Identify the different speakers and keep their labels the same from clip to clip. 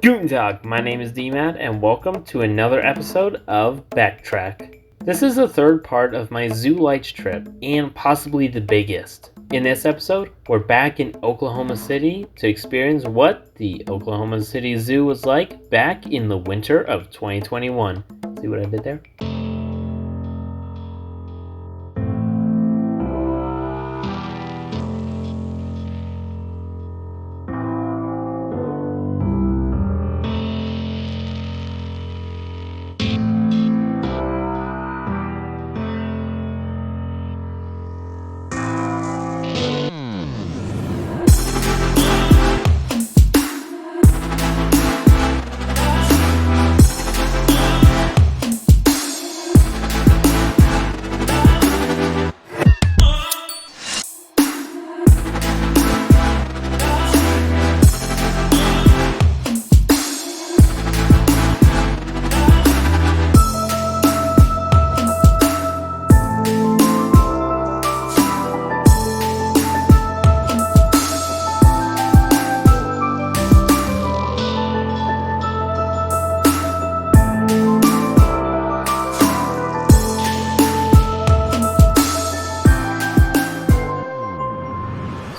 Speaker 1: Guten Tag, my name is DMAT and welcome to another episode of Backtrack. This is the third part of my Zoo Lights trip and possibly the biggest. In this episode, we're back in Oklahoma City to experience what the Oklahoma City Zoo was like back in the winter of 2021. See what I did there?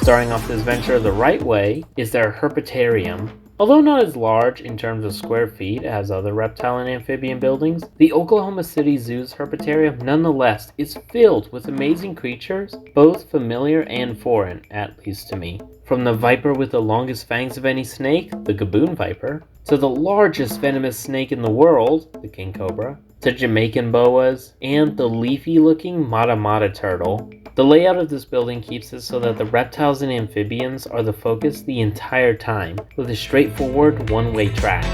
Speaker 1: Starting off this venture the right way is their herpetarium. Although not as large in terms of square feet as other reptile and amphibian buildings, the Oklahoma City Zoo's herpetarium nonetheless is filled with amazing creatures, both familiar and foreign, at least to me. From the viper with the longest fangs of any snake, the gaboon viper, to the largest venomous snake in the world, the king cobra, to Jamaican boas, and the leafy-looking mata mata turtle. The layout of this building keeps it so that the reptiles and amphibians are the focus the entire time, with a straightforward one-way track.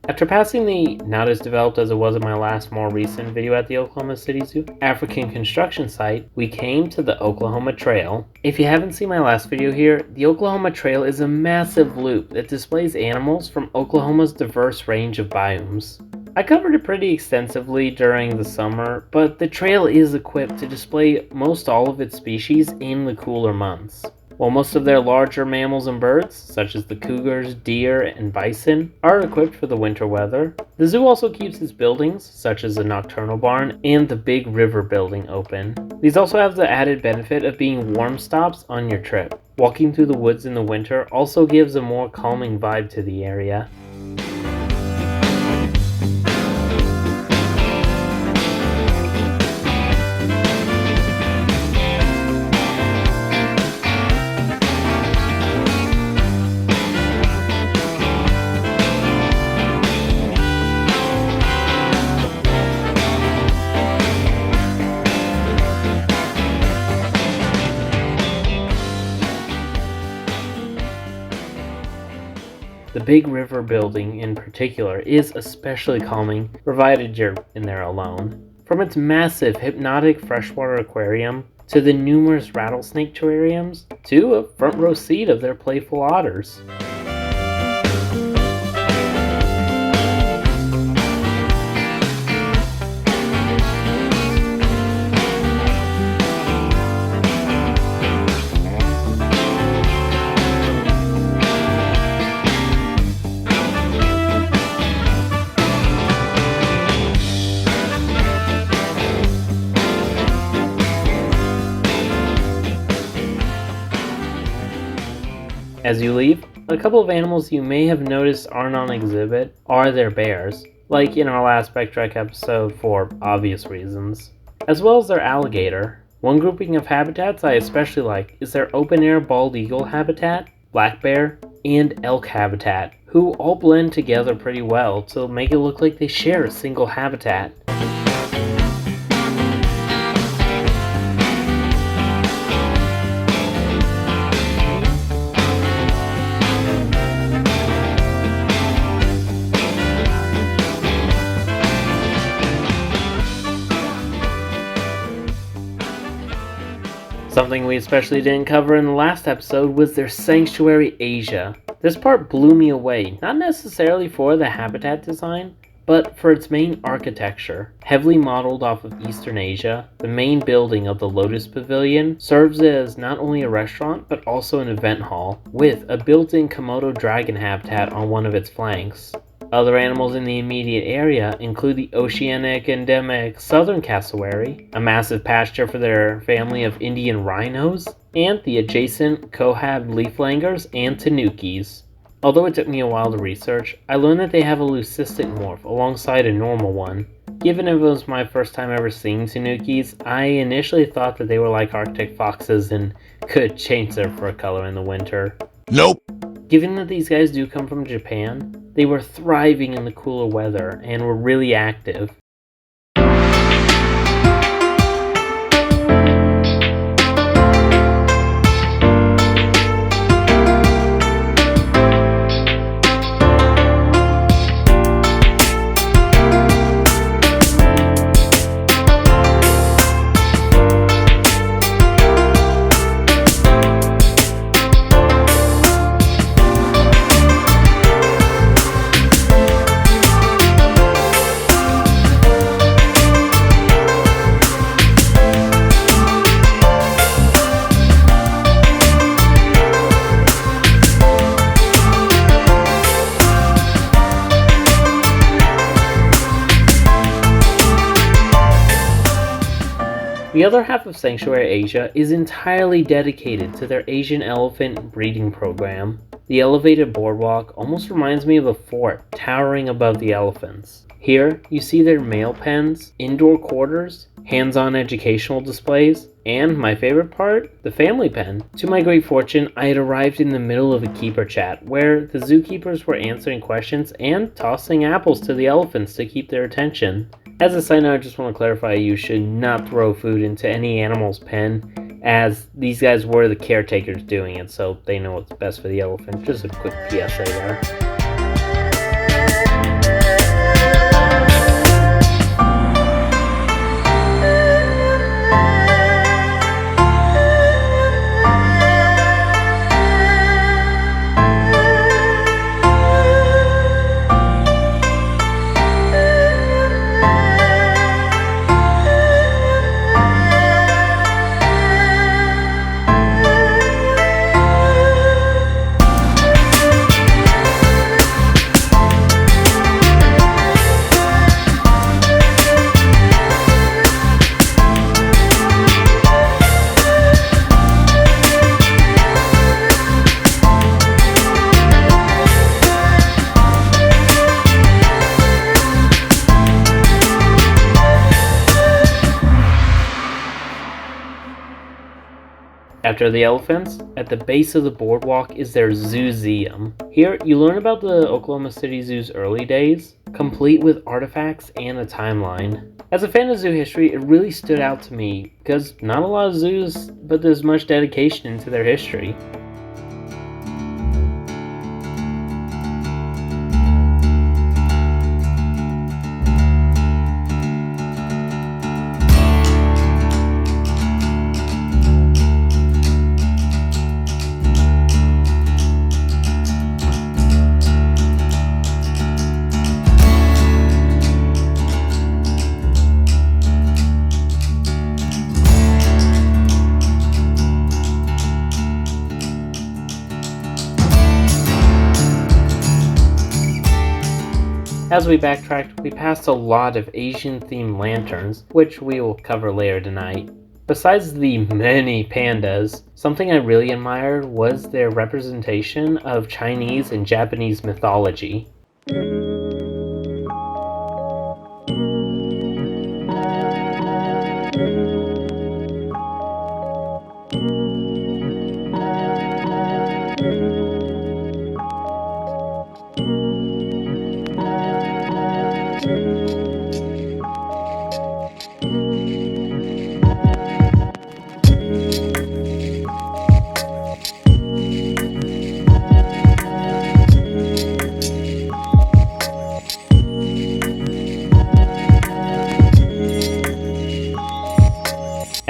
Speaker 1: After passing the not as developed as it was in my last more recent video at the Oklahoma City Zoo African construction site, we came to the Oklahoma Trail. If you haven't seen my last video here, the Oklahoma Trail is a massive loop that displays animals from Oklahoma's diverse range of biomes. I covered it pretty extensively during the summer, but the trail is equipped to display most all of its species in the cooler months. While most of their larger mammals and birds, such as the cougars, deer, and bison, are equipped for the winter weather, the zoo also keeps its buildings, such as the nocturnal barn and the big river building, open. These also have the added benefit of being warm stops on your trip. Walking through the woods in the winter also gives a more calming vibe to the area. The big river building in particular is especially calming, provided you're in there alone. From its massive hypnotic freshwater aquarium, to the numerous rattlesnake terrariums, to a front row seat of their playful otters. As you leave, a couple of animals you may have noticed aren't on exhibit are their bears. like in our last Spec Trek episode for obvious reasons, as well as their alligator. One grouping of habitats I especially like is their open-air bald eagle habitat, black bear, and elk habitat, who all blend together pretty well to make it look like they share a single habitat. Something we especially didn't cover in the last episode was their Sanctuary Asia. This part blew me away, not necessarily for the habitat design, but for its main architecture. Heavily modeled off of Eastern Asia, the main building of the Lotus Pavilion serves as not only a restaurant but also an event hall, with a built-in Komodo dragon habitat on one of its flanks. Other animals in the immediate area include the oceanic endemic southern cassowary, a massive pasture for their family of Indian rhinos, and the adjacent cohab leaflangers and tanukis. Although it took me a while to research, I learned that they have a leucistic morph alongside a normal one. Given it was my first time ever seeing tanukis, I initially thought that they were like Arctic foxes and could change their fur color in the winter.
Speaker 2: Nope.
Speaker 1: Given that these guys do come from Japan, they were thriving in the cooler weather and were really active. The other half of Sanctuary Asia is entirely dedicated to their Asian elephant breeding program. The elevated boardwalk almost reminds me of a fort towering above the elephants. Here, you see their male pens, indoor quarters, hands-on educational displays, and my favorite part, the family pen. To my great fortune, I had arrived in the middle of a keeper chat where the zookeepers were answering questions and tossing apples to the elephants to keep their attention. As a side note, I just want to clarify, you should not throw food into any animal's pen, as these guys were the caretakers doing it, so they know what's best for the elephant. Just a quick PSA there. After the elephants, at the base of the boardwalk is their Zooseum. Here, you learn about the Oklahoma City Zoo's early days, complete with artifacts and a timeline. As a fan of zoo history, it really stood out to me, because not a lot of zoos put this much dedication into their history. As we backtracked, we passed a lot of Asian-themed lanterns, which we will cover later tonight. Besides the many pandas, something I really admired was their representation of Chinese and Japanese mythology.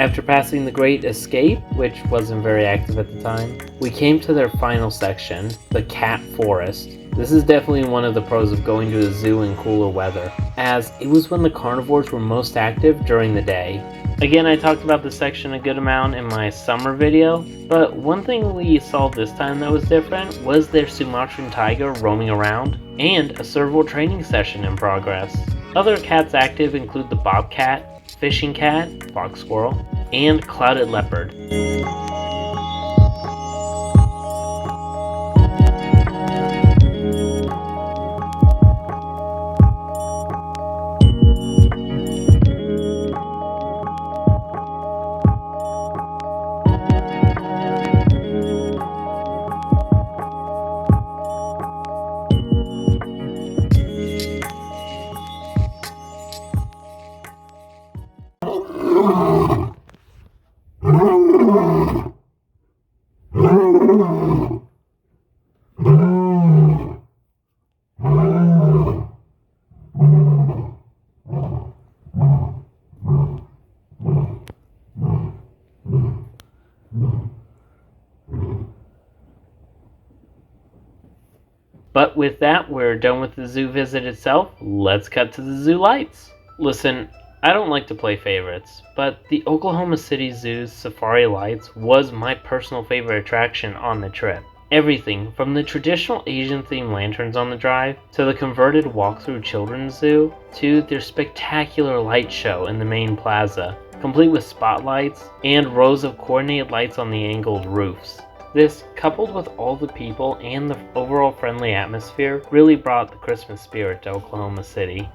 Speaker 1: After passing the Great Escape, which wasn't very active at the time, we came to their final section, the Cat Forest. This is definitely one of the pros of going to a zoo in cooler weather, as it was when the carnivores were most active during the day. Again, I talked about this section a good amount in my summer video, but one thing we saw this time that was different was their Sumatran tiger roaming around, and a serval training session in progress. Other cats active include the bobcat, fishing cat, fox squirrel, and clouded leopard. But with that, we're done with the zoo visit itself. Let's cut to the zoo lights. Listen, I don't like to play favorites, but the Oklahoma City Zoo's Safari Lights was my personal favorite attraction on the trip. Everything from the traditional Asian-themed lanterns on the drive, to the converted walk-through children's zoo, to their spectacular light show in the main plaza, complete with spotlights and rows of coordinated lights on the angled roofs. This, coupled with all the people and the overall friendly atmosphere, really brought the Christmas spirit to Oklahoma City.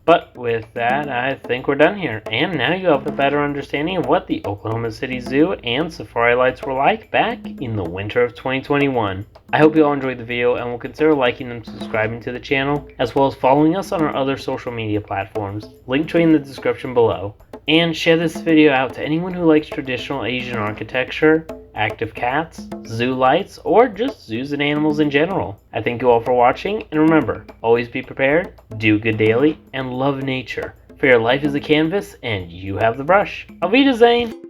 Speaker 1: But with that, I think we're done here, and now you have a better understanding of what the Oklahoma City Zoo and Safari Lights were like back in the winter of 2021. I hope you all enjoyed the video and will consider liking and subscribing to the channel, as well as following us on our other social media platforms, LinkTree in the description below. And share this video out to anyone who likes traditional Asian architecture, active cats, zoo lights, or just zoos and animals in general. I thank you all for watching, and remember, always be prepared, do good daily, and love nature. For your life is a canvas, and you have the brush. Auf Wiedersehen!